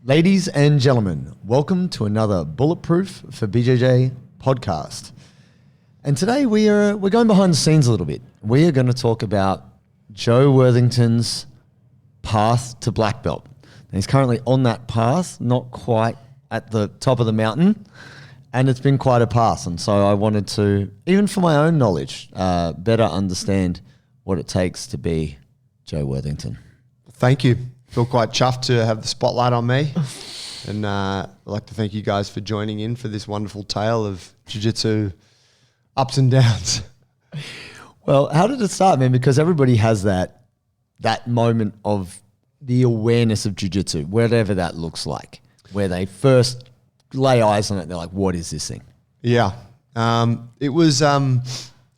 Ladies and gentlemen, welcome to another Bulletproof for BJJ podcast. And today we're going behind the scenes a little bit. We are going to talk about Joe Worthington's path to black belt. And he's currently on that path, not quite at the top of the mountain, and it's been quite a path. And so I wanted to, even for my own knowledge, better understand what it takes to be Joe Worthington. Thank you. Feel quite chuffed to have the spotlight on me. And I'd like to thank you guys for joining in for this wonderful tale of Jiu Jitsu ups and downs. Well, how did it start, man? Because everybody has that moment of the awareness of Jiu Jitsu, whatever that looks like, where they first lay eyes on it. They're like, what is this thing? Yeah. It was, I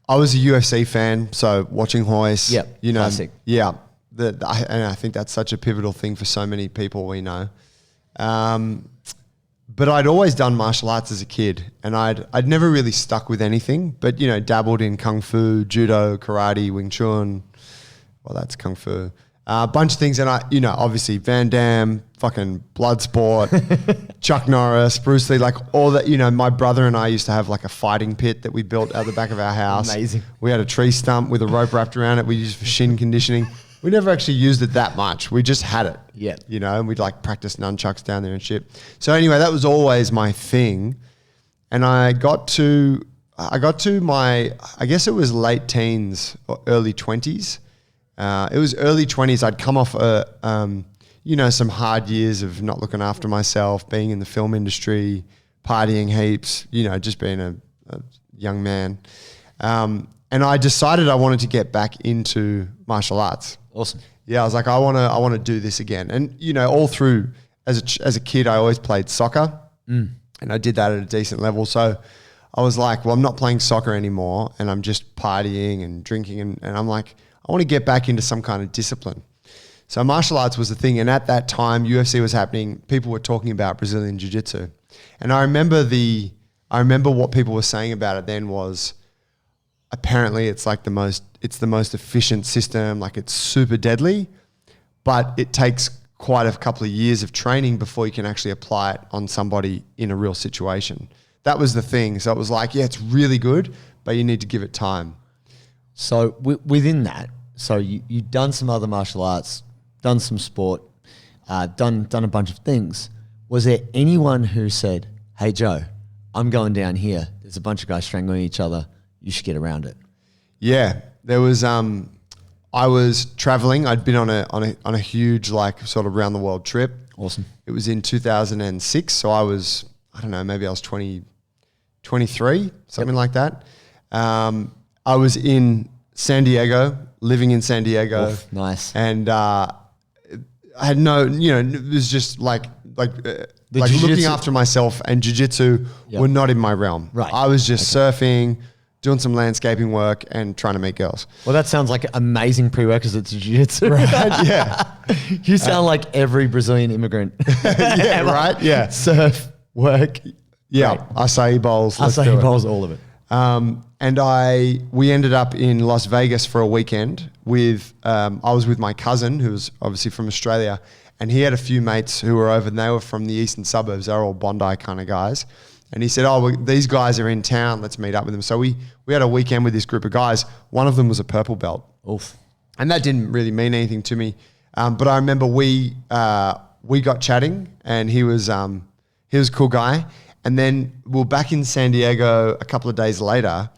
was a UFC fan, so watching Hoist. Yep, you know, classic. Yeah. And I think that's such a pivotal thing for so many people we know. But I'd always done martial arts as a kid, and I'd never really stuck with anything, but, you know, dabbled in Kung Fu, Judo, Karate, Wing Chun. Well, that's Kung Fu. A bunch of things. And obviously Van Damme, fucking Bloodsport, Chuck Norris, Bruce Lee, like all that. You know, my brother and I used to have like a fighting pit that we built out the back of our house. Amazing. We had a tree stump with a rope wrapped around it. We used for shin conditioning. We never actually used it that much. We just had it. Yeah. You know, and we'd like practice nunchucks down there and shit. So anyway, that was always my thing. And I got to my, I guess it was late teens or early 20s. It was early 20s. I'd come off some hard years of not looking after myself, being in the film industry, partying heaps, you know, just being a young man. And I decided I wanted to get back into martial arts. Awesome. Yeah, I was like, I want to do this again. And, you know, all through as a kid, I always played soccer, and I did that at a decent level. So I was like, well, I'm not playing soccer anymore, and I'm just partying and drinking, and I'm like, I want to get back into some kind of discipline. So martial arts was the thing, and at that time, UFC was happening. People were talking about Brazilian Jiu Jitsu, and I remember what people were saying about it then was, apparently it's like the most efficient system, like it's super deadly, but it takes quite a couple of years of training before you can actually apply it on somebody in a real situation. That was the thing. So it was like, yeah, it's really good, but you need to give it time. So within that, so you've done some other martial arts, done some sport, done a bunch of things. Was there anyone who said, hey, Joe, I'm going down here. There's a bunch of guys strangling each other. You should get around it? Yeah, there was. I was traveling. I'd been on a huge, like, sort of round the world trip. Awesome. It was in 2006. So I was, I don't know, maybe I was 23, something like that. I was in San Diego, living in San Diego. Oof, nice. And I had no, you know, it was just like looking after myself, and jiu-jitsu were not in my realm. Right. I was just surfing, doing some landscaping work, and trying to meet girls. Well, that sounds like amazing prerequisites to jiu-jitsu. Right? Yeah. You sound like every Brazilian immigrant. Yeah, right? Yeah. Surf, work. Yeah. Great. Acai bowls. Acai bowls, all of it. And we ended up in Las Vegas for a weekend with, I was with my cousin, who was obviously from Australia, and he had a few mates who were over, and they were from the eastern suburbs. They're all Bondi kind of guys. And he said, these guys are in town. Let's meet up with them. So we had a weekend with this group of guys. One of them was a purple belt. Oof. And that didn't really mean anything to me. But I remember we got chatting, and he was a cool guy. And then we were back in San Diego a couple of days later,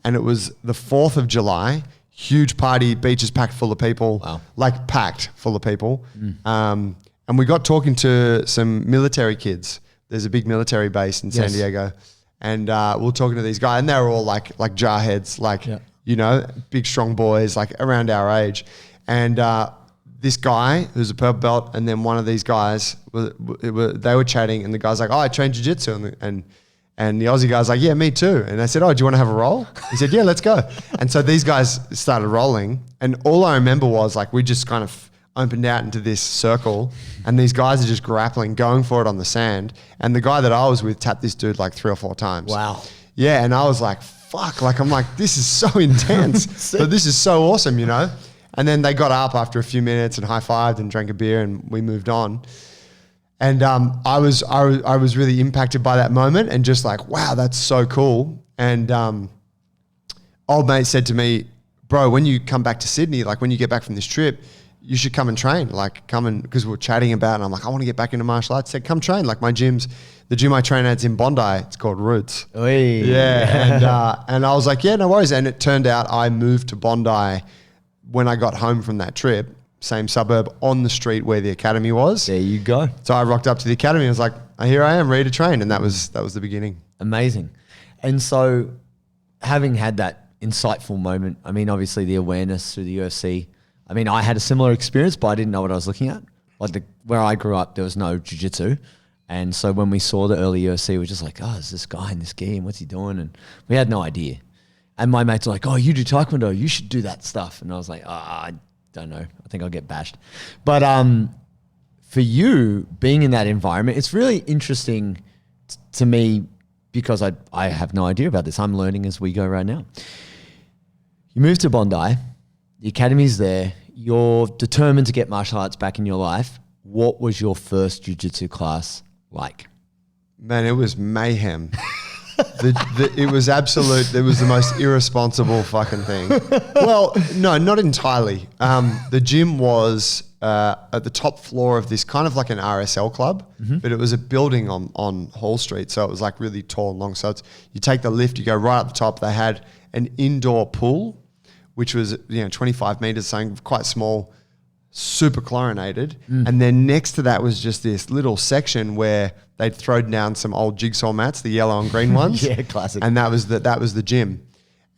and it was the 4th of July, huge party, beaches packed full of people. Wow. Like packed full of people. And we got talking to some military kids. There's a big military base in San Diego, and we were talking to these guys, and they were all like jarheads, you know, big strong boys, like around our age. And this guy who's a purple belt, and then one of these guys, they were chatting, and the guy's like, oh, I train jiu-jitsu, and the Aussie guy's like, yeah, me too. And I said, oh, do you want to have a roll? He said, yeah, let's go. And so these guys started rolling, and all I remember was like, we just kind of opened out into this circle, and these guys are just grappling, going for it on the sand. And the guy that I was with tapped this dude like 3 or 4 times. Wow. Yeah. And I was like, fuck, like, I'm like, this is so intense. But this is so awesome, you know? And then they got up after a few minutes and high-fived and drank a beer, and we moved on. And I was really impacted by that moment and just like, wow, that's so cool. And old mate said to me, bro, when you come back to Sydney, like when you get back from this trip, you should come and train. Like come and, because we were chatting about it, and I'm like, I want to get back into martial arts. He said, come train. Like the gym I train at is in Bondi. It's called Roots. Oy. Yeah. And I was like, yeah, no worries. And it turned out I moved to Bondi when I got home from that trip, same suburb on the street where the academy was. There you go. So I rocked up to the academy. I was like, here I am, ready to train. And that was the beginning. Amazing. And so having had that insightful moment, I mean, obviously the awareness through the UFC, I mean, I had a similar experience, but I didn't know what I was looking at. Like where I grew up, there was no Jiu Jitsu. And so when we saw the early UFC, we were just like, oh, is this guy in this game? What's he doing? And we had no idea. And my mates were like, oh, you do Taekwondo. You should do that stuff. And I was like, I don't know. I think I'll get bashed. But for you, being in that environment, it's really interesting to me because I have no idea about this. I'm learning as we go right now. You moved to Bondi. The academy's there. You're determined to get martial arts back in your life. What was your first jiu-jitsu class like? Man, it was mayhem. It was absolute. It was the most irresponsible fucking thing. Well, no, not entirely. The gym was at the top floor of this kind of like an RSL club, but it was a building on Hall Street. So it was like really tall and long. So you take the lift, you go right up the top. They had an indoor pool, which was 25 meters, something quite small, super chlorinated. And then next to that was just this little section where they'd thrown down some old jigsaw mats, the yellow and green ones. Yeah, classic. And that was the gym.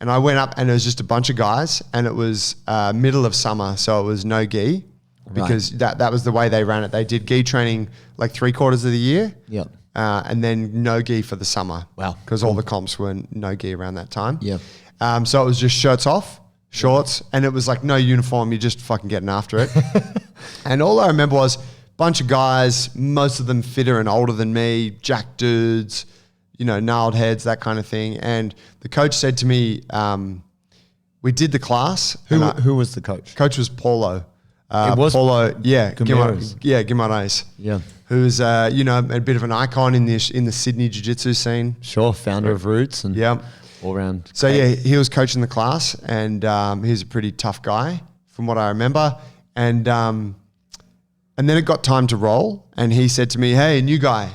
And I went up and it was just a bunch of guys, and it was middle of summer, so it was no gi because that was the way they ran it. They did gi training like 3/4 of the year. Yep. And then no gi for the summer. Wow. Because all the comps were no gi around that time. Yeah. So it was just shirts off, shorts, and it was like no uniform. You're just fucking getting after it. And all I remember was a bunch of guys, most of them fitter and older than me, jack dudes, gnarled heads, that kind of thing. And the coach said to me, we did the class. Who was the coach? Coach was Paulo. It was Paulo, yeah. Guimaraes. Guimaraes. Yeah. Who's, a bit of an icon in the Sydney Jiu-Jitsu scene. Sure, founder of Roots and all around. So yeah, he was coaching the class, and he's a pretty tough guy from what I remember. And then it got time to roll, and he said to me, "Hey, new guy,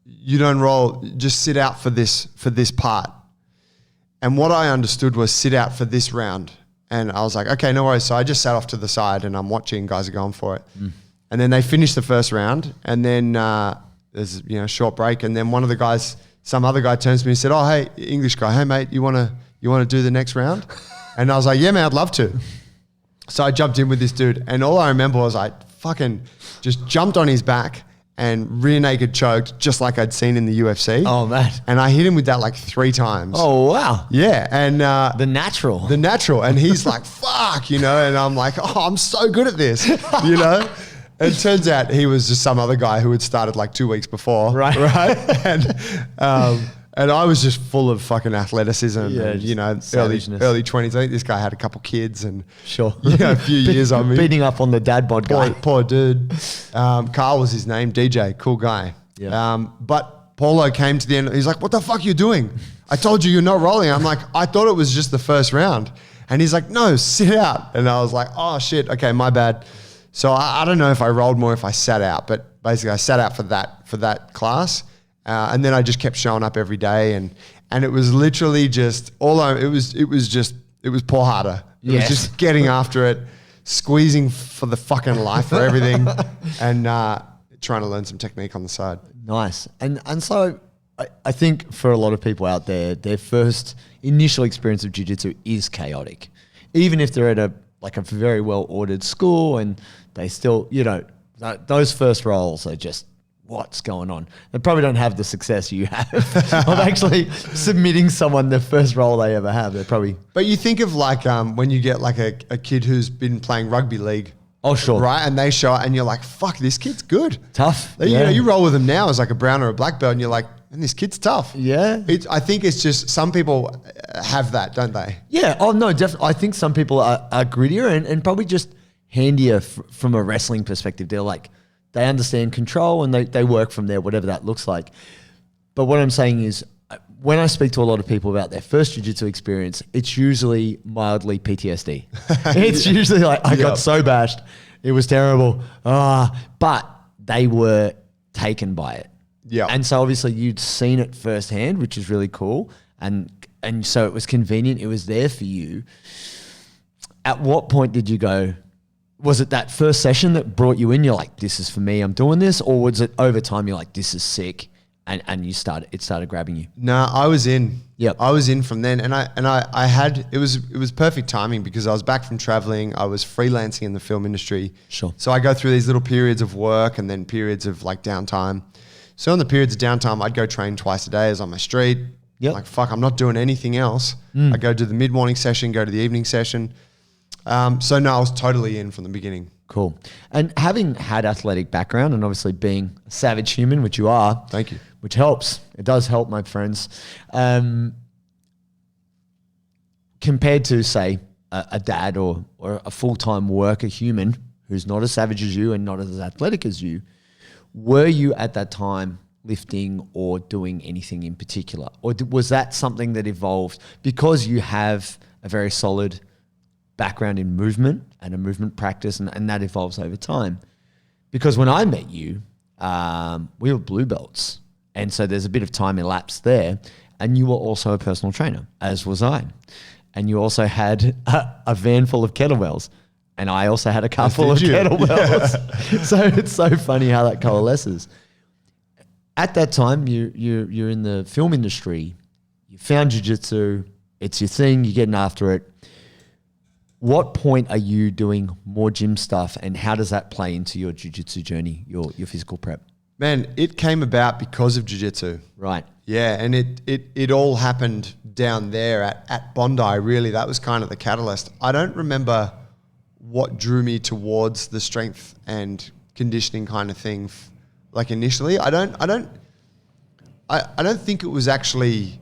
you don't roll. Just sit out for this part." And what I understood was sit out for this round. And I was like, okay, no worries. So I just sat off to the side and I'm watching, guys are going for it. And then they finished the first round, and then there's a short break, and then one of the guys, some other guy turns to me and said, "Oh, hey, English guy, hey mate, you wanna do the next round?" And I was like, "Yeah, man, I'd love to." So I jumped in with this dude, and all I remember was I fucking just jumped on his back and rear naked choked, just like I'd seen in the UFC. Oh man! And I hit him with that like 3 times. Oh wow! Yeah, and the natural, and he's like, "Fuck," and I'm like, "Oh, I'm so good at this," It turns out he was just some other guy who had started like 2 weeks before. Right. And I was just full of fucking athleticism and, early 20s. I think this guy had a couple kids and a few years on me. Beating up on the dad bod guy. Poor dude. Carl was his name, DJ, cool guy. Yeah. But Paulo came to the end. He's like, "What the fuck are you doing? I told you you're not rolling." I'm like, "I thought it was just the first round." And he's like, "No, sit out." And I was like, "Oh shit, okay, my bad." So I don't know if I rolled more if I sat out, but basically I sat out for that class, and then I just kept showing up every day, and it was literally just it was poor harder. It was just getting after it, squeezing for the fucking life for everything, and trying to learn some technique on the side. Nice, and so I think for a lot of people out there, their first initial experience of jiu-jitsu is chaotic, even if they're at a very well ordered school and they still, those first rolls are just, what's going on? They probably don't have the success you have of actually submitting someone the first roll they ever have. They're probably. But you think of when you get like a kid who's been playing rugby league. Oh, sure. Right. And they show it and you're like, fuck, this kid's good. Tough. You roll with them now as like a brown or a black belt and you're like, and this kid's tough. Yeah. I think it's just some people have that, don't they? Yeah. Oh, no, definitely. I think some people are grittier and probably just handier from a wrestling perspective. They're like, they understand control and they work from there, whatever that looks like. But what I'm saying is, when I speak to a lot of people about their first jiu-jitsu experience, it's usually mildly PTSD. It's usually like, I got so bashed. It was terrible. But they were taken by it. Yeah. And so obviously you'd seen it firsthand, which is really cool. And so it was convenient. It was there for you. At what point did you go, was it that first session that brought you in? You're like, this is for me, I'm doing this. Or was it over time, you're like, this is sick? And it started grabbing you? No, I was in. Yep. I was in from then. And I had, it was perfect timing because I was back from traveling. I was freelancing in the film industry. Sure. So I go through these little periods of work and then periods of like downtime. So in the periods of downtime, I'd go train twice a day as on my street. Yep. Like, fuck, I'm not doing anything else. I go do the mid-morning session, go to the evening session. So no, I was totally in from the beginning. Cool. And having had athletic background and obviously being a savage human, which you are. Thank you. Which helps. It does help, my friends. Compared to, say, a dad or a full-time worker human who's not as savage as you and not as athletic as you, were you at that time lifting or doing anything in particular? Or was that something that evolved because you have a very solid background in movement and a movement practice and that evolves over time? Because when I met you, we were blue belts. And so there's a bit of time elapsed there. And you were also a personal trainer, as was I. And you also had a van full of kettlebells. And I also had a car full of kettlebells. Yeah. So it's so funny how that coalesces. At that time, you're in the film industry. You found jiu-jitsu. It's your thing. You're getting after it. What point are you doing more gym stuff, and how does that play into your jiu-jitsu journey, your physical prep? Man, it came about because of jiu-jitsu. Right. Yeah, and it all happened down there at Bondi, really. That was kind of the catalyst. I don't remember what drew me towards the strength and conditioning kind of thing, like initially. I don't think it was actually,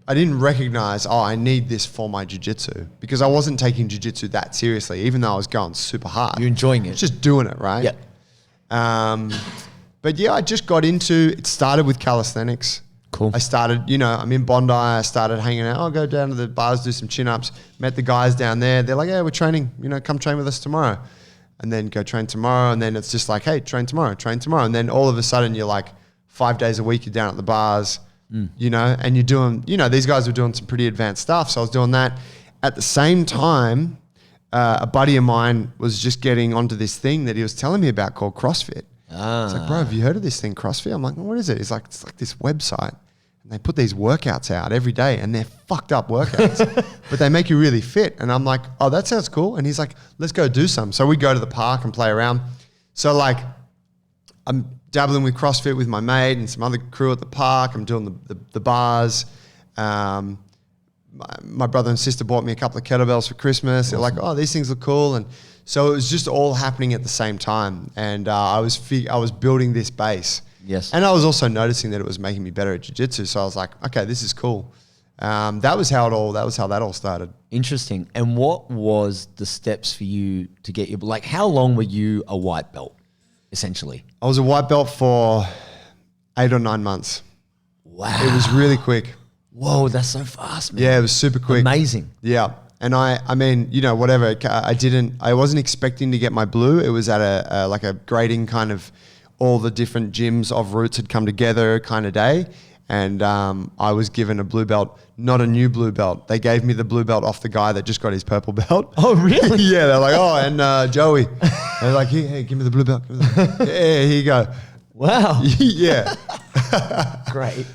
I didn't recognize, I need this for my jiu-jitsu, because I wasn't taking jiu-jitsu that seriously, even though I was going super hard. You're enjoying it. I was just doing it, right? Yeah. But yeah, I just got into, it started with calisthenics. Cool. I started, I'm in Bondi, I started hanging out. I'll go down to the bars, do some chin-ups, met the guys down there. They're like, yeah, we're training, come train with us tomorrow. And then go train tomorrow. And then it's just like, hey, train tomorrow. And then all of a sudden you're like 5 days a week, you're down at the bars, and you're doing, these guys were doing some pretty advanced stuff. So I was doing that. At the same time, a buddy of mine was just getting onto this thing that he was telling me about called CrossFit. It's like, bro, have you heard of this thing, CrossFit? I'm like, what is it? He's like, it's like this website. And they put these workouts out every day, and they're fucked up workouts, but they make you really fit. And I'm like, oh, that sounds cool. And he's like, let's go do some. So we go to the park and play around. So like, I'm dabbling with CrossFit with my mate and some other crew at the park. I'm doing the bars. My brother and sister bought me a couple of kettlebells for Christmas. Awesome. They're like, oh, these things look cool. And so it was just all happening at the same time. And I was building this base. Yes. And I was also noticing that it was making me better at jiu-jitsu. So I was like, okay, this is cool. That was how that all started. Interesting. And what was the steps for you to get your, like, how long were you a white belt, essentially? I was a white belt for 8 or 9 months. Wow. It was really quick. Whoa, that's so fast, man. Yeah, it was super quick. Amazing. Yeah. And I mean, whatever. I wasn't expecting to get my blue. It was at a grading kind of, all the different gyms of Roots had come together kind of day. And I was given a blue belt, not a new blue belt. They gave me the blue belt off the guy that just got his purple belt. Oh, really? Yeah, they're like, oh, and Joey. They're like, hey, give me the blue belt. Yeah, here you go. Wow. Yeah. Great.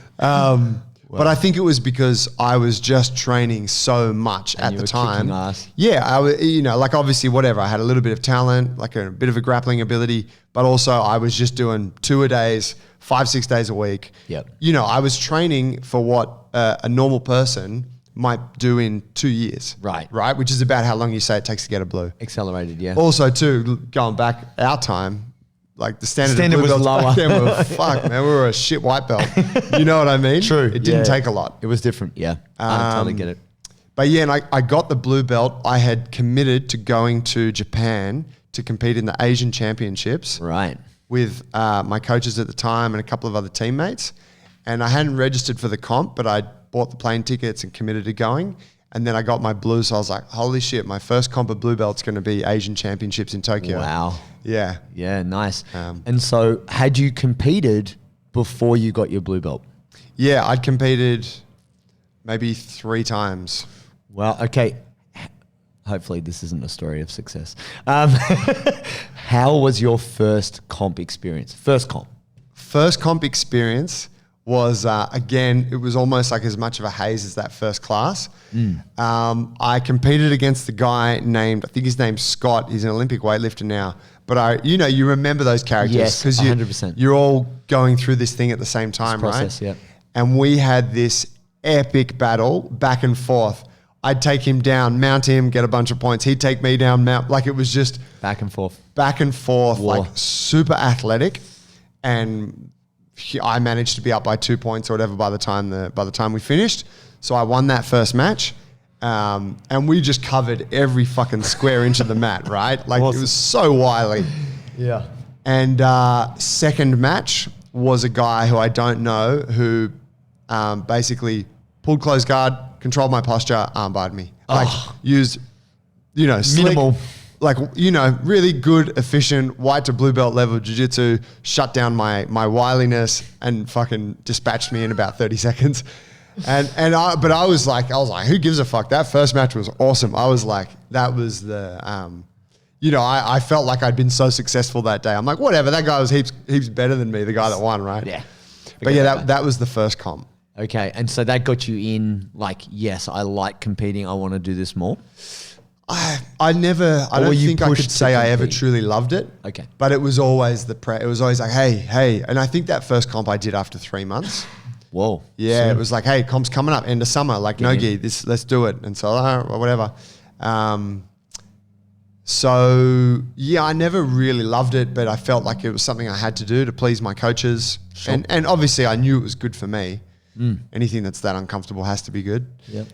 But I think it was because I was just training so much at the time. Ass. Yeah, I was, like obviously whatever. I had a little bit of talent, like a bit of a grappling ability, but also I was just doing 2-a-days, 5-6 days a week. Yep. I was training for what a normal person might do in 2 years. Right. Right, which is about how long you say it takes to get a blue. Accelerated, yeah. Also, too, going back our time, like the standard was lower. Back then were, fuck, man, we were a shit white belt. You know what I mean? True. It didn't take a lot. It was different, yeah. I totally get it. But yeah, and I got the blue belt. I had committed to going to Japan to compete in the Asian Championships. Right. with my coaches at the time and a couple of other teammates. And I hadn't registered for the comp, but I bought the plane tickets and committed to going. And then I got my blue, so I was like, holy shit, my first comp of blue belt's going to be Asian Championships in Tokyo. Wow. Yeah. Yeah, nice. And so had you competed before you got your blue belt? Yeah, I'd competed maybe 3 times. Well, okay. Hopefully this isn't a story of success. How was your first comp experience? First comp Experience was, again, it was almost like as much of a haze as that first class. I competed against the guy named, I think his name's Scott. He's an Olympic weightlifter now. But you remember those characters. Yes, 100%. You're all going through this thing at the same time, process, right? Yeah. And we had this epic battle back and forth. I'd take him down, mount him, get a bunch of points. He'd take me down, mount. Like it was just back and forth, war. Like super athletic. And I managed to be up by 2 points or whatever by the time we finished. So I won that first match. And we just covered every fucking square inch of the mat, right? Like It was so wily. Yeah. And second match was a guy who I don't know who basically pulled close guard, controlled my posture, armbarred me. Like used, slick, minimal. like, really good, efficient, white to blue belt level jiu-jitsu, shut down my wiliness and fucking dispatched me in about 30 seconds. But I was like, who gives a fuck? That first match was awesome. I was like, that was the, I felt like I'd been so successful that day. I'm like, whatever, that guy was heaps better than me, the guy that won, right? Yeah. But yeah, that was the first comp. Okay. And so that got you in like, yes, I like competing. I want to do this more. I don't think I could say I ever truly loved it. Okay. But it was always it was always like, hey. And I think that first comp I did after 3 months. Whoa. Yeah. It was like, hey, comp's coming up, end of summer. Like, no gi, let's do it. And so, whatever. So yeah, I never really loved it, but I felt like it was something I had to do to please my coaches. Sure. And obviously I knew it was good for me. Anything that's that uncomfortable has to be good. Yep.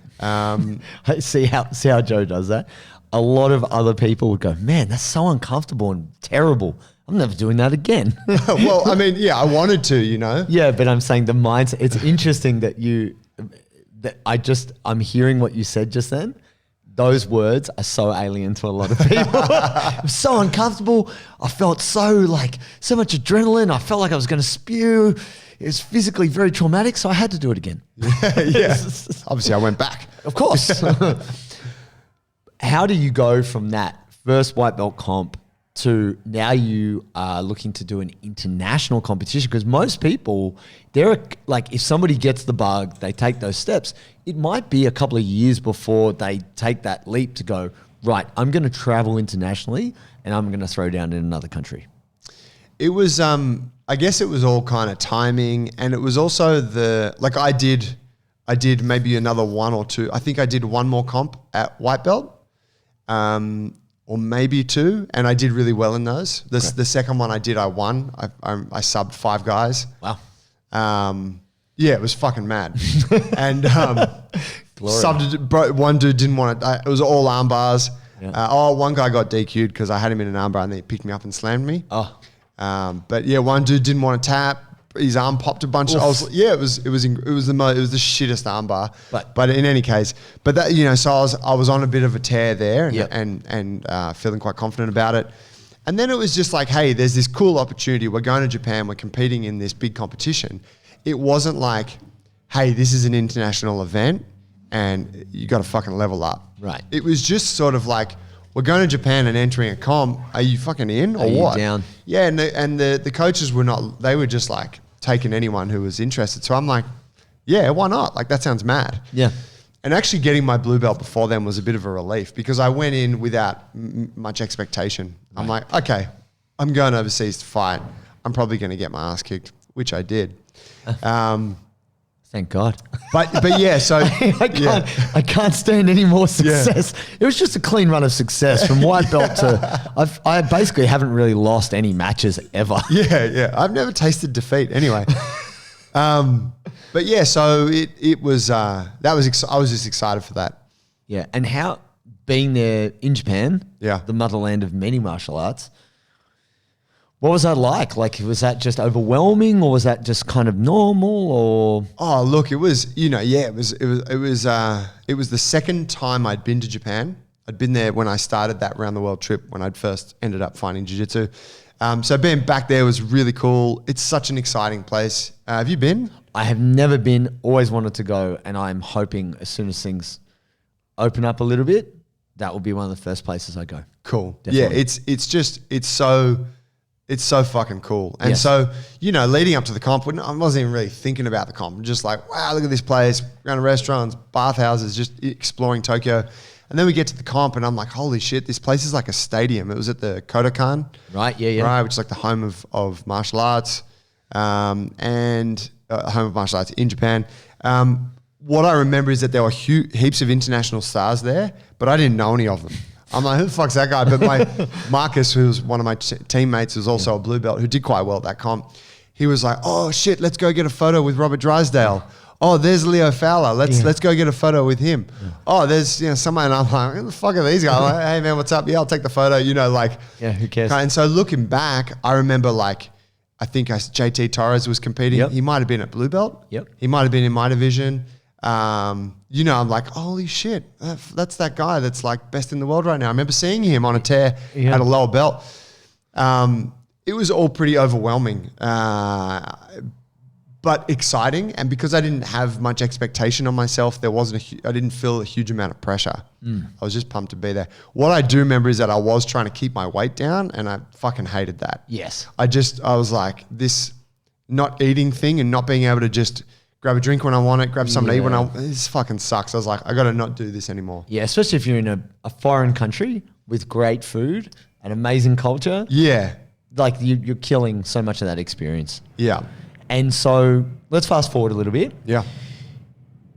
See how Joe does that? A lot of other people would go, man, that's so uncomfortable and terrible. I'm never doing that again. Well, I mean, yeah, I wanted to, Yeah, but I'm saying the mindset, it's interesting I'm hearing what you said just then. Those words are so alien to a lot of people. It was so uncomfortable. I felt so much adrenaline. I felt like I was going to spew. It was physically very traumatic, so I had to do it again. Yeah. Obviously, I went back. Of course. How do you go from that first white belt comp to now you are looking to do an international competition? Because most people, if somebody gets the bug, they take those steps, it might be a couple of years before they take that leap to go, right, I'm going to travel internationally and I'm going to throw down in another country. It was, I guess it was all kind of timing, and it was also I did maybe another 1 or 2. I think I did 1 more comp at white belt, or maybe 2, and I did really well in those. The second one I did, I won. I subbed 5 guys. Wow. Yeah, it was fucking mad. And subbed, one dude didn't want it. It was all arm bars. Yeah. One guy got DQ'd because I had him in an arm bar and then he picked me up and slammed me. But yeah, one dude didn't want to tap. His arm popped a bunch. It was the shittest arm bar. But in any case, so I was on a bit of a tear there and feeling quite confident about it. And then it was just like, hey, there's this cool opportunity. We're going to Japan. We're competing in this big competition. It wasn't like, hey, this is an international event and you got to fucking level up. Right. It was just sort of like, we're going to Japan and entering a comp. Are you fucking in or what? Down? Yeah, and the coaches were not. They were just like taking anyone who was interested. So I'm like, yeah, why not? Like that sounds mad. Yeah. And actually getting my blue belt before then was a bit of a relief because I went in without much expectation. Right. I'm like, okay, I'm going overseas to fight. I'm probably going to get my ass kicked, which I did. Thank God. But yeah, so I can't stand any more success. Yeah. It was just a clean run of success from white belt to I basically haven't really lost any matches ever. Yeah. I've never tasted defeat anyway. But yeah, so it was I was just excited for that. Yeah, and how being there in Japan, the motherland of many martial arts, What was that like? Like, was that just overwhelming, or was that just kind of normal, or? Oh, look, it was, it was the second time I'd been to Japan. I'd been there when I started that round the world trip when I'd first ended up finding jiu-jitsu. So being back there was really cool. It's such an exciting place. Have you been? I have never been, always wanted to go, and I'm hoping as soon as things open up a little bit, that will be one of the first places I go. Cool. Definitely. Yeah, it's so fucking cool. And so, leading up to the comp, I wasn't even really thinking about the comp. I'm just like, wow, look at this place, going to restaurants, bathhouses, just exploring Tokyo. And then we get to the comp and I'm like, holy shit, this place is like a stadium. It was at the Kodokan. Right, yeah. Right, which is like the home of martial arts and home of martial arts in Japan. What I remember is that there were heaps of international stars there, but I didn't know any of them. I'm like, who the fuck's that guy? But Marcus, who was one of my teammates, who's also a blue belt, who did quite well at that comp, he was like, oh shit, let's go get a photo with Robert Drysdale. Oh, there's Leo Fowler. Let's go get a photo with him. Yeah. Oh, there's someone. And I'm like, who the fuck are these guys? I'm like, hey man, what's up? Yeah, I'll take the photo. Yeah, who cares? And so looking back, I remember I think JT Torres was competing. Yep. He might have been at blue belt. Yep. He might have been in my division. I'm like, holy shit, that's that guy that's like best in the world right now. I remember seeing him on a tear at a lower belt. It was all pretty overwhelming, but exciting. And because I didn't have much expectation on myself, I didn't feel a huge amount of pressure. I was just pumped to be there. What I do remember is that I was trying to keep my weight down, and I fucking hated that. Yes. I was like, this not eating thing and not being able to just grab a drink when I want it, grab something to eat this fucking sucks. I was like, I got to not do this anymore. Yeah, especially if you're in a foreign country with great food and amazing culture. Yeah. Like you're killing so much of that experience. Yeah. And so let's fast forward a little bit. Yeah.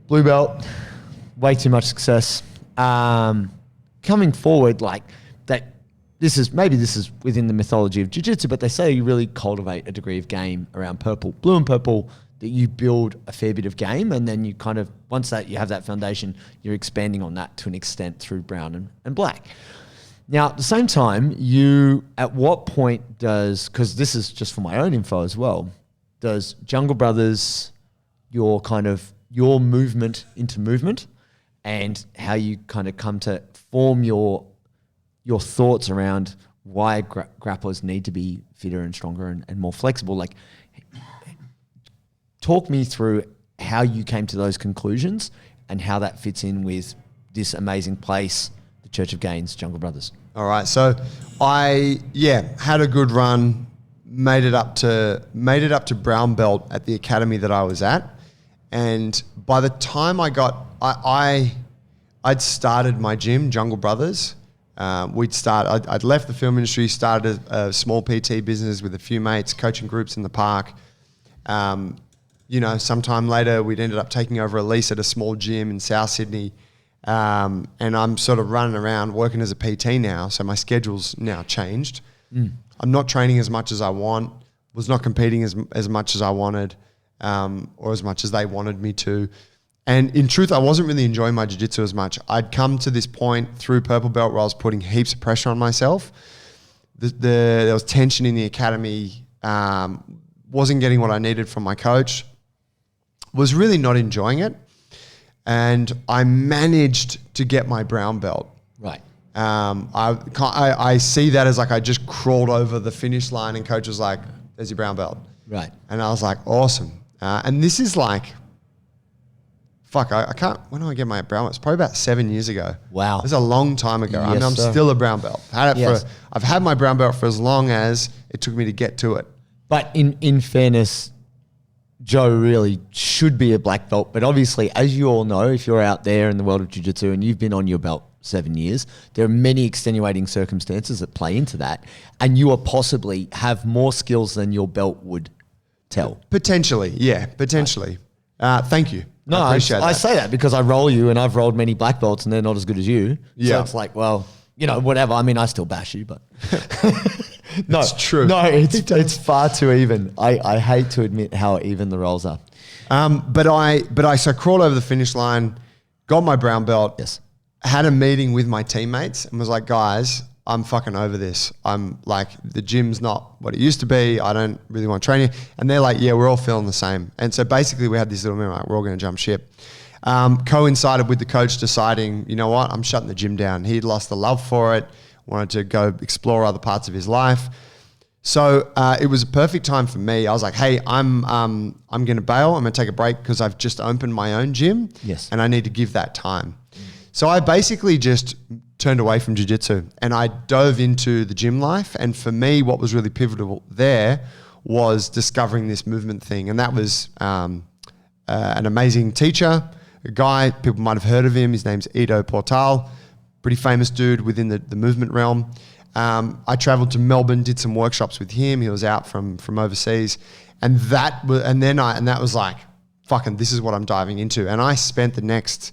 Blue belt, way too much success. Coming forward, like that, this is within the mythology of jiu-jitsu, but they say you really cultivate a degree of game around blue and purple, that you build a fair bit of game, and then you kind of, once that you have that foundation, you're expanding on that to an extent through brown and black. Now, at the same time, at what point because this is just for my own info as well, does Jungle Brothers, your movement into movement, and how you kind of come to form your thoughts around why grapplers need to be fitter and stronger and more flexible, like, talk me through how you came to those conclusions and how that fits in with this amazing place, the Church of Gains, Jungle Brothers. All right. So I had a good run, made it up to brown belt at the academy that I was at. And by the time I'd started my gym, Jungle Brothers. I'd left the film industry, started a small PT business with a few mates, coaching groups in the park. Sometime later, we'd ended up taking over a lease at a small gym in South Sydney. And I'm sort of running around working as a PT now. So my schedule's now changed. I'm not training as much as I want, was not competing as much as I wanted, or as much as they wanted me to. And in truth, I wasn't really enjoying my jiu-jitsu as much. I'd come to this point through purple belt where I was putting heaps of pressure on myself. There was tension in the academy, wasn't getting what I needed from my coach, was really not enjoying it. And I managed to get my brown belt. Right. I see that as like I just crawled over the finish line and coach was like, there's your brown belt. Right. And I was like, awesome. And this is like, I can't, when do I get my brown belt? It's probably about 7 years ago. Wow. It's a long time ago. Yes, I'm still a brown belt. I've had my brown belt for as long as it took me to get to it. But in fairness, Joe really should be a black belt. But obviously, as you all know, if you're out there in the world of jiu-jitsu and you've been on your belt 7 years, there are many extenuating circumstances that play into that. And you are possibly have more skills than your belt would tell. Potentially, yeah, potentially. Thank you. No, I appreciate that. I say that because I roll you and I've rolled many black belts and they're not as good as you. Yeah. So it's like, well, whatever. I mean, I still bash you, but... No, it's true. No, it's far too even. I hate to admit how even the rolls are. But I crawled over the finish line, got my brown belt. Yes. Had a meeting with my teammates and was like, guys, I'm fucking over this. I'm like, the gym's not what it used to be. I don't really want to train here. And they're like, yeah, we're all feeling the same. And so basically we had this little meeting, like, we're all going to jump ship. Coincided with the coach deciding, you know what, I'm shutting the gym down. He'd lost the love for it, wanted to go explore other parts of his life. So it was a perfect time for me. I was like, hey, I'm going to bail. I'm going to take a break because I've just opened my own gym. Yes. And I need to give that time. So I basically just turned away from jiu-jitsu and I dove into the gym life. And for me, what was really pivotal there was discovering this movement thing. And that was an amazing teacher, a guy, people might have heard of him. His name's Ido Portal, pretty famous dude within the movement realm. I traveled to Melbourne, did some workshops with him. He was out from overseas, and that was like, fucking, this is what I'm diving into. And I spent the next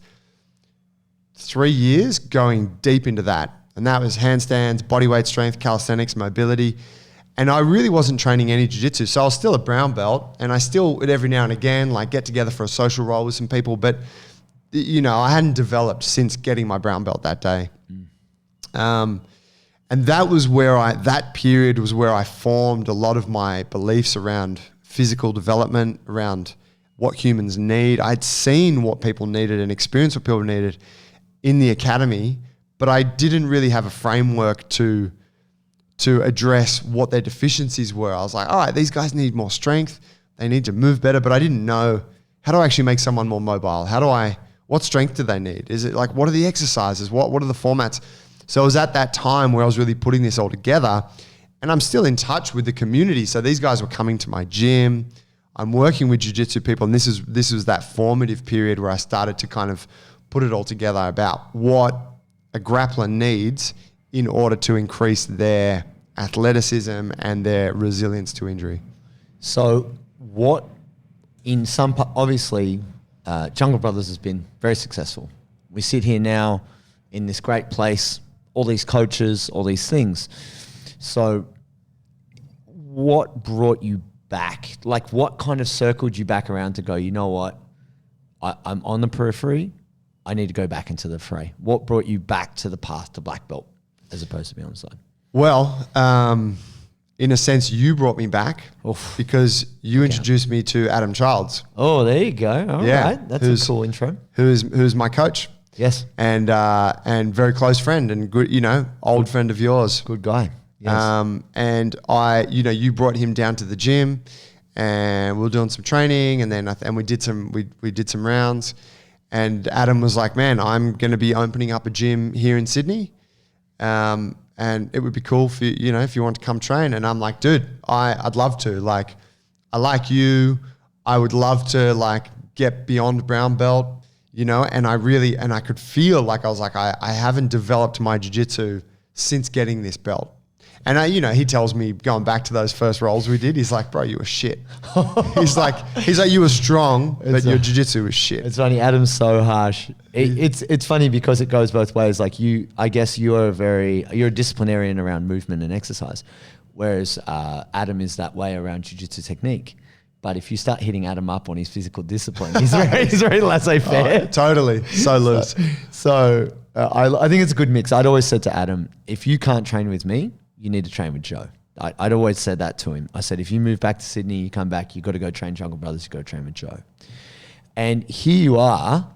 3 years going deep into that, and that was handstands, bodyweight strength, calisthenics, mobility. And I really wasn't training any jiu-jitsu, so I was still a brown belt, and I still would every now and again like get together for a social role with some people, but you know, I hadn't developed since getting my brown belt that day. And that was that period was where I formed a lot of my beliefs around physical development, around what humans need. I'd seen what people needed and experienced what people needed in the academy, but I didn't really have a framework to address what their deficiencies were. I was like, all right, these guys need more strength. They need to move better, but I didn't know how do I actually make someone more mobile? What strength do they need? Is it like, what are the exercises? What are the formats? So it was at that time where I was really putting this all together, and I'm still in touch with the community. So these guys were coming to my gym. I'm working with jiu-jitsu people, and this was that formative period where I started to kind of put it all together about what a grappler needs in order to increase their athleticism and their resilience to injury. So what in some, obviously, Jungle Brothers has been very successful. We sit here now in this great place, all these coaches, all these things. So what brought you back? Like, what kind of circled you back around to go, you know what, I'm on the periphery, I need to go back into the fray? What brought you back to the path to black belt as opposed to being on the side? Well, in a sense, you brought me back because you introduced me to Adam Childs. Oh, there you go. All right. That's a cool intro. Who's my coach. Yes. And very close friend and good, old friend of yours. Good guy. Yes. And you brought him down to the gym and we were doing some training and we did some rounds, and Adam was like, man, I'm going to be opening up a gym here in Sydney. And it would be cool for you, if you want to come train. And I'm like, dude, I'd love to. Like, I like you. I would love to get beyond brown belt, and I could feel like I haven't developed my jiu-jitsu since getting this belt. And he tells me, going back to those first rolls we did, he's like, bro, you were shit. he's like, you were strong, but your jiu-jitsu was shit. It's funny. Adam's so harsh. It's funny because it goes both ways. Like I guess you're a disciplinarian around movement and exercise, whereas Adam is that way around jiu-jitsu technique. But if you start hitting Adam up on his physical discipline, he's very laissez-faire. Oh, totally. So loose. So I think it's a good mix. I'd always said to Adam, if you can't train with me, you need to train with Joe. I'd always said that to him. I said, if you move back to Sydney, you come back, you got to go train Jungle Brothers, you got to train with Joe. And here you are,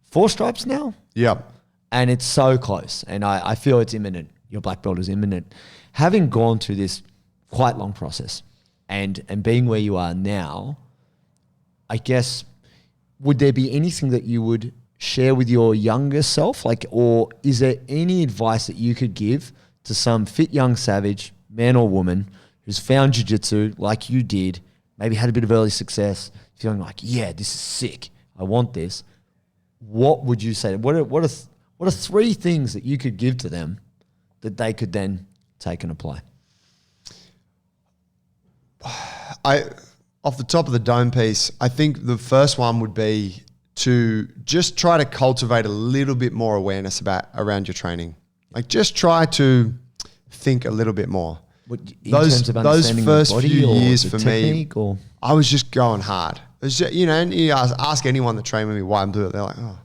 4 stripes now. Yep. And it's so close. And I feel it's imminent. Your black belt is imminent. Having gone through this quite long process and being where you are now, I guess, would there be anything that you would share with your younger self? Or is there any advice that you could give to some fit young savage, man or woman, who's found jiu-jitsu like you did, maybe had a bit of early success, feeling like, yeah, this is sick, I want this? What would you say? What are 3 things that you could give to them that they could then take and apply? Off the top of the dome piece, I think the first one would be to just try to cultivate a little bit more awareness around your training. Like, just try to think a little bit more. Those first few years for me, I was just going hard. It was just, and you ask anyone that trained with me why I'm doing it. They're like, oh,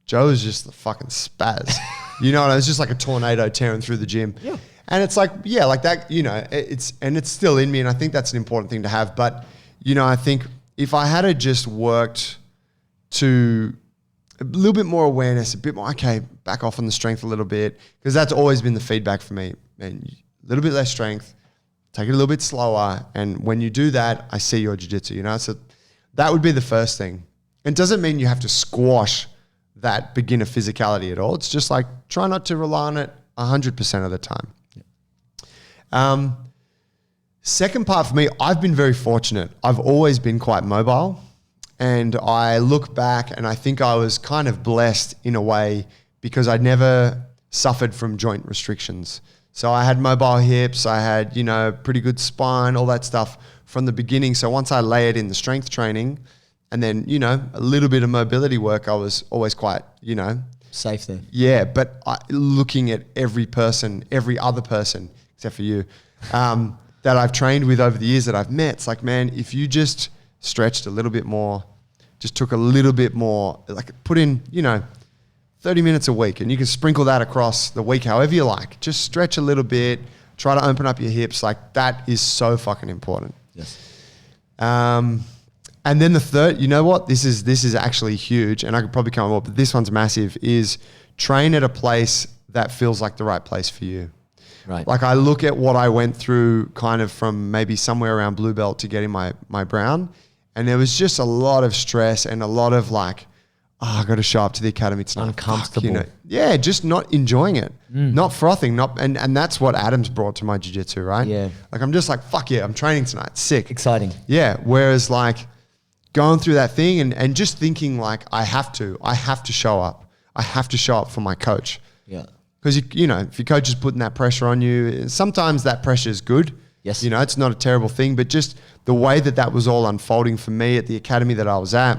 Joe is just the fucking spaz. It was just like a tornado tearing through the gym. Yeah. And it's like, yeah, like that, you know, it's still in me. And I think that's an important thing to have. But, you know, I think if I had just worked to a little bit more awareness, a bit more, okay, back off on the strength a little bit, because that's always been the feedback for me. And a little bit less strength, take it a little bit slower. And when you do that, I see your jiu-jitsu, you know? So that would be the first thing. It doesn't mean you have to squash that beginner physicality at all. It's just like, try not to rely on it 100% of the time. Second part for me, I've been very fortunate. I've always been quite mobile, and I look back and I think I was kind of blessed in a way because I never suffered from joint restrictions. So I had mobile hips, I had, you know, pretty good spine, all that stuff from the beginning. So once I layered in the strength training and then, you know, a little bit of mobility work, I was always quite, you know, safe there. Yeah, but looking at every person, every other person, except for you, that I've trained with over the years that I've met, it's like, man, if you just stretched a little bit more, just took a little bit more, like put in, you know, 30 minutes a week, and you can sprinkle that across the week however you like. Just stretch a little bit, try to open up your hips. Like that is so fucking important. Yes. And then the third, you know what? This is actually huge, and I could probably come up, but this one's massive, is train at a place that feels like the right place for you. Right. Like I look at what I went through kind of from maybe somewhere around blue belt to getting my brown, and there was just a lot of stress and a lot of like, oh, I got to show up to the academy tonight. Uncomfortable. Fuck, you know? Yeah, just not enjoying it, not frothing, and that's what Adam's brought to my jiu-jitsu, right? Yeah. Like I'm just like, fuck yeah, I'm training tonight, sick. Exciting. Yeah, whereas like going through that thing and just thinking like, I have to show up. I have to show up for my coach. Yeah. Because, you know, if your coach is putting that pressure on you, sometimes that pressure is good. Yes. You know, it's not a terrible thing, but just the way that was all unfolding for me at the academy that I was at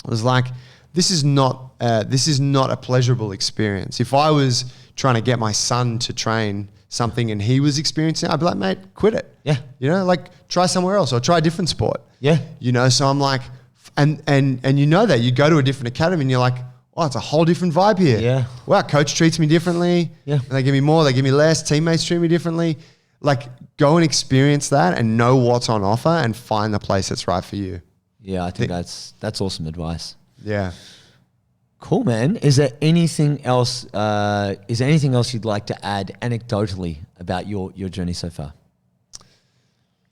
was like, this is not a pleasurable experience. If I was trying to get my son to train something and he was experiencing it, I'd be like, mate, quit it. Yeah. You know, like try somewhere else or try a different sport. Yeah. You know, so I'm like, and you know that you go to a different academy and you're like, oh, it's a whole different vibe here. Yeah. Wow, coach treats me differently. Yeah. They give me more, they give me less, teammates treat me differently. Like go and experience that and know what's on offer and find the place that's right for you. Yeah, I think that's awesome advice. Yeah. Cool, man. Is there anything else you'd like to add anecdotally about your journey so far?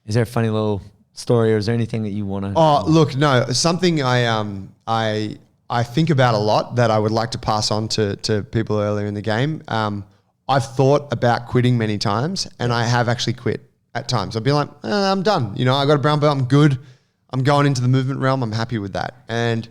Is there a funny little story or is there anything that you want to? Oh, look, no, something I think about a lot that I would like to pass on to people earlier in the game. I've thought about quitting many times and I have actually quit at times. I'd be like, I'm done. You know, I got a brown belt. I'm good. I'm going into the movement realm. I'm happy with that. And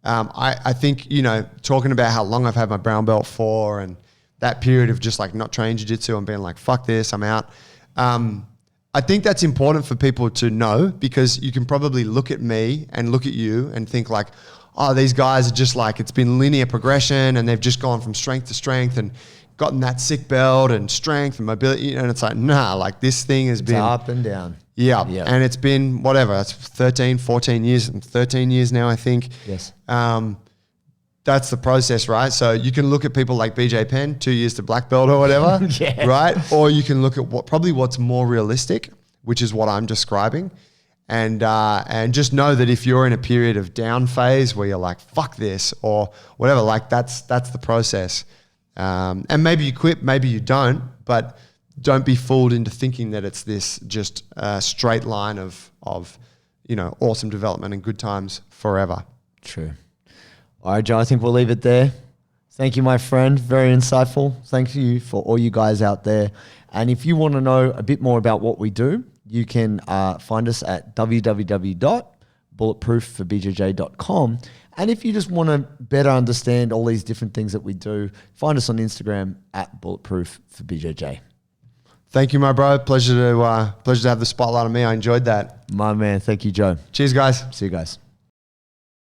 I think, you know, talking about how long I've had my brown belt for and that period of just like not training jiu-jitsu and being like, fuck this, I'm out. I think that's important for people to know because you can probably look at me and look at you and think like, oh, these guys are just like, it's been linear progression and they've just gone from strength to strength and gotten that sick belt and strength and mobility. And it's like, nah, like this thing has been up and down. Yeah. And it's been whatever, it's 13, 14 years, 13 years now, I think. Yes. That's the process, right? So you can look at people like BJ Penn, 2 years to black belt or whatever, Yeah. right? Or you can look at what's more realistic, which is what I'm describing. And just know that if you're in a period of down phase where you're like, fuck this or whatever, like that's the process. And maybe you quit, maybe you don't, but don't be fooled into thinking that it's this just straight line of, you know, awesome development and good times forever. True. All right, Joe, I think we'll leave it there. Thank you, my friend. Very insightful. Thank you for all you guys out there. And if you want to know a bit more about what we do, you can find us at www.bulletproofforbjj.com. And if you just want to better understand all these different things that we do, find us on Instagram at bulletproofforbjj. Thank you, my bro. Pleasure to have the spotlight on me. I enjoyed that. My man. Thank you, Joe. Cheers, guys. See you guys.